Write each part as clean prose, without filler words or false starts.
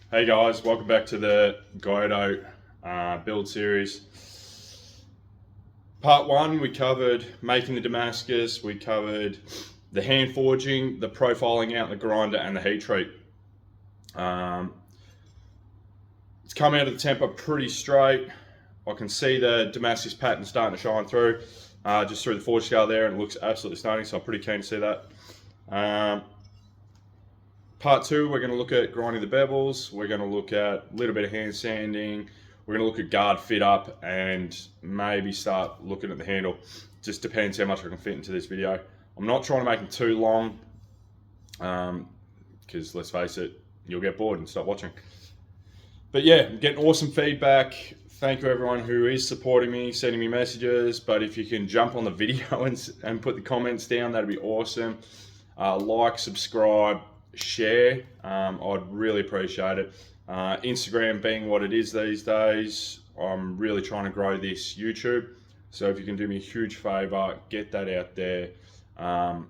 Hey guys, welcome back to the Gyuto build series. Part 1, we covered making the Damascus, we covered the hand forging, the profiling out in the grinder, and the heat treat. It's come out of the temper pretty straight. I can see the Damascus pattern starting to shine through, just through the forge scale there, and it looks absolutely stunning, so I'm pretty keen to see that. Part 2, we're going to look at grinding the bevels. We're going to look at a little bit of hand sanding. We're going to look at guard fit up and maybe start looking at the handle. Just depends how much I can fit into this video. I'm not trying to make them too long because let's face it, you'll get bored and stop watching. But yeah, I'm getting awesome feedback. Thank you everyone who is supporting me, sending me messages. But if you can jump on the video and put the comments down, that'd be awesome. Like, subscribe, share. I'd really appreciate it. Instagram being what it is these days, I'm really trying to grow this YouTube. So if you can do me a huge favor, get that out there, and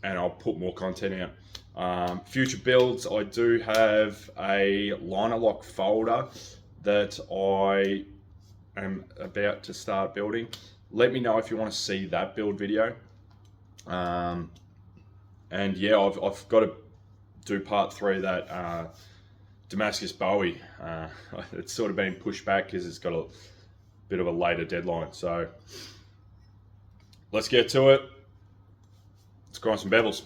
I'll put more content out. Future builds, I do have a liner lock folder that I am about to start building. Let me know if you want to see that build video. And yeah, I've got to do part 3 of that Damascus Bowie. It's sort of been pushed back because it's got a bit of a later deadline. So let's get to it. Let's grind some bevels.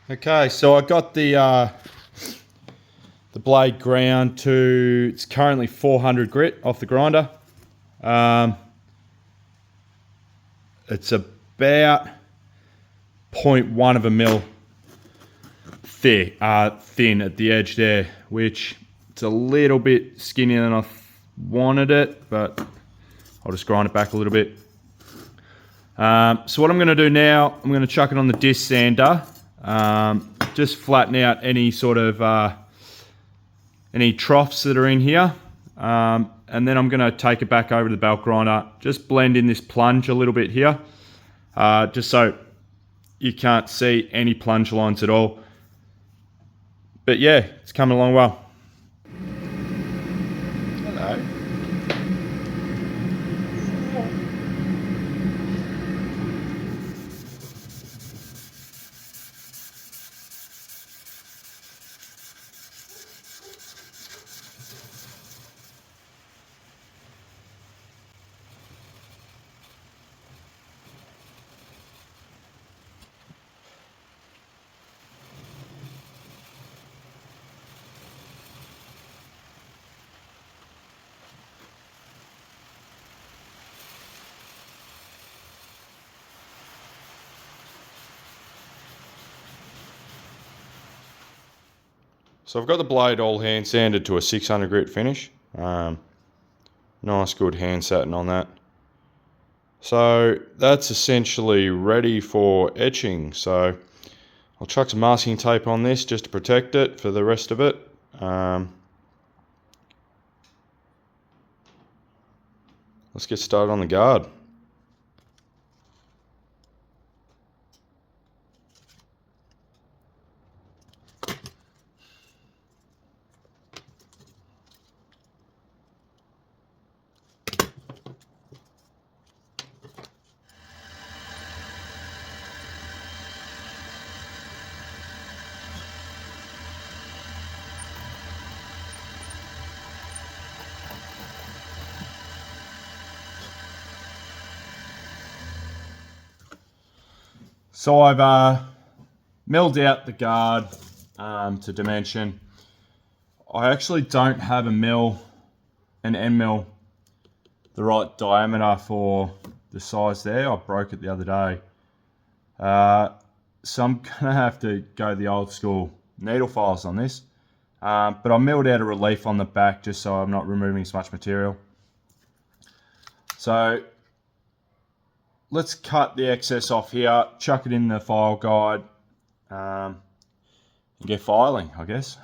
Okay, so I got the blade ground to, it's currently 400 grit off the grinder. It's about 0.1 of a mil thin at the edge there, which it's a little bit skinnier than I wanted it, but I'll just grind it back a little bit. So what I'm going to do now, I'm going to chuck it on the disc sander. Just flatten out any sort of any troughs that are in here, and then I'm going to take it back over to the belt grinder, just blend in this plunge a little bit here, just so you can't see any plunge lines at all. But yeah, it's coming along well. Hello. So I've got the blade all hand sanded to a 600 grit finish. Nice good hand satin on that. So that's essentially ready for etching. So I'll chuck some masking tape on this just to protect it for the rest of it. let's get started on the guard. So I've milled out the guard to dimension. I actually don't have an end mill, the right diameter for the size there. I broke it the other day. So I'm gonna have to go the old school needle files on this. But I milled out a relief on the back just so I'm not removing as much material. So let's cut the excess off here, chuck it in the file guide, and get filing, I guess.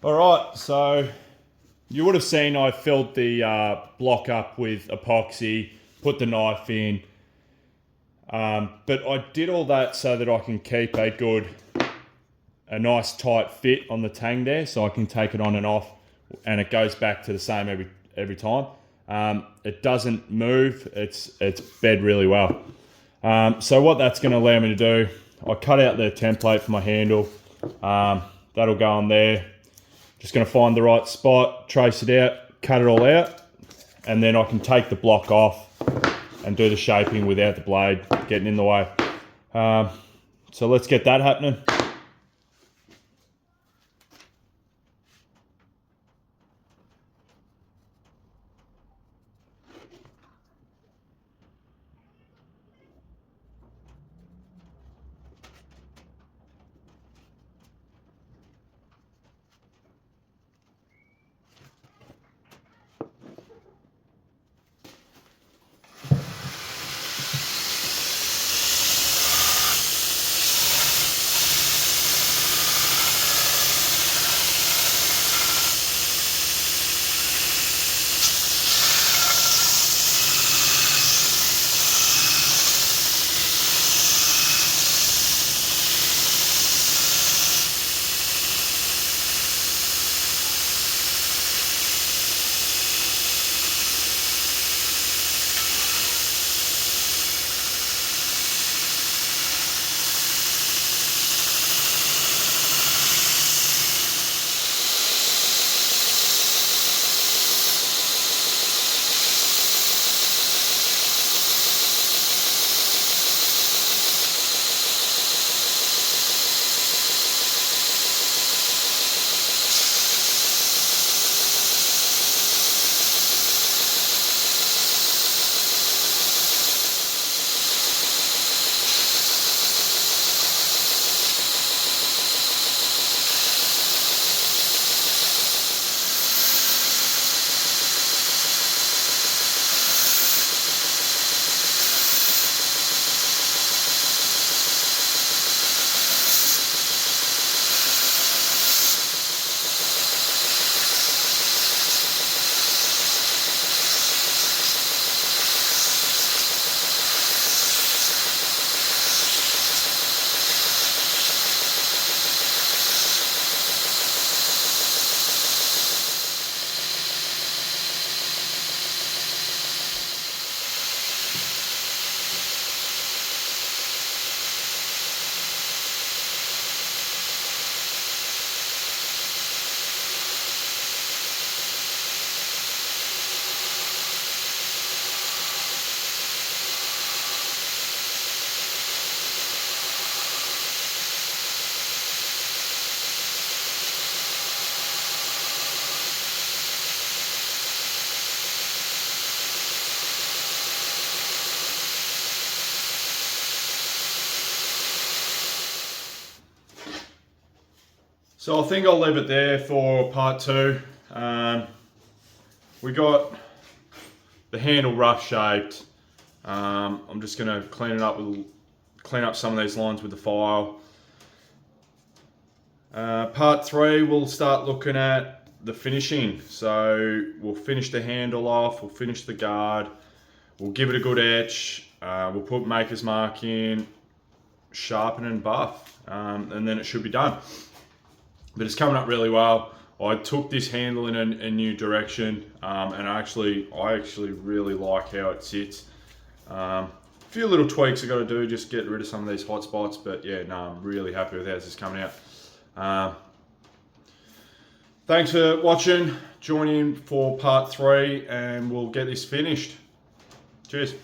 All right, so you would have seen I filled the block up with epoxy, put the knife in, but I did all that so that I can keep a nice tight fit on the tang there, so I can take it on and off, and it goes back to the same every time. It doesn't move. It's bed really well. So what that's going to allow me to do, I cut out the template for my handle. That'll go on there. Just going to find the right spot, trace it out, cut it all out, and then I can take the block off and do the shaping without the blade getting in the way. So let's get that happening. So I think I'll leave it there for part 2. We got the handle rough shaped. I'm just going to clean up some of these lines with the file. Part 3, we'll start looking at the finishing. So we'll finish the handle off, we'll finish the guard, we'll give it a good etch, we'll put maker's mark in, sharpen and buff, and then it should be done. But it's coming up really well. I took this handle in a new direction, and I actually really like how it sits. A few little tweaks I got to do, just get rid of some of these hot spots, but yeah, no, I'm really happy with how this is coming out. Thanks for watching. Join in for part 3, and we'll get this finished. Cheers.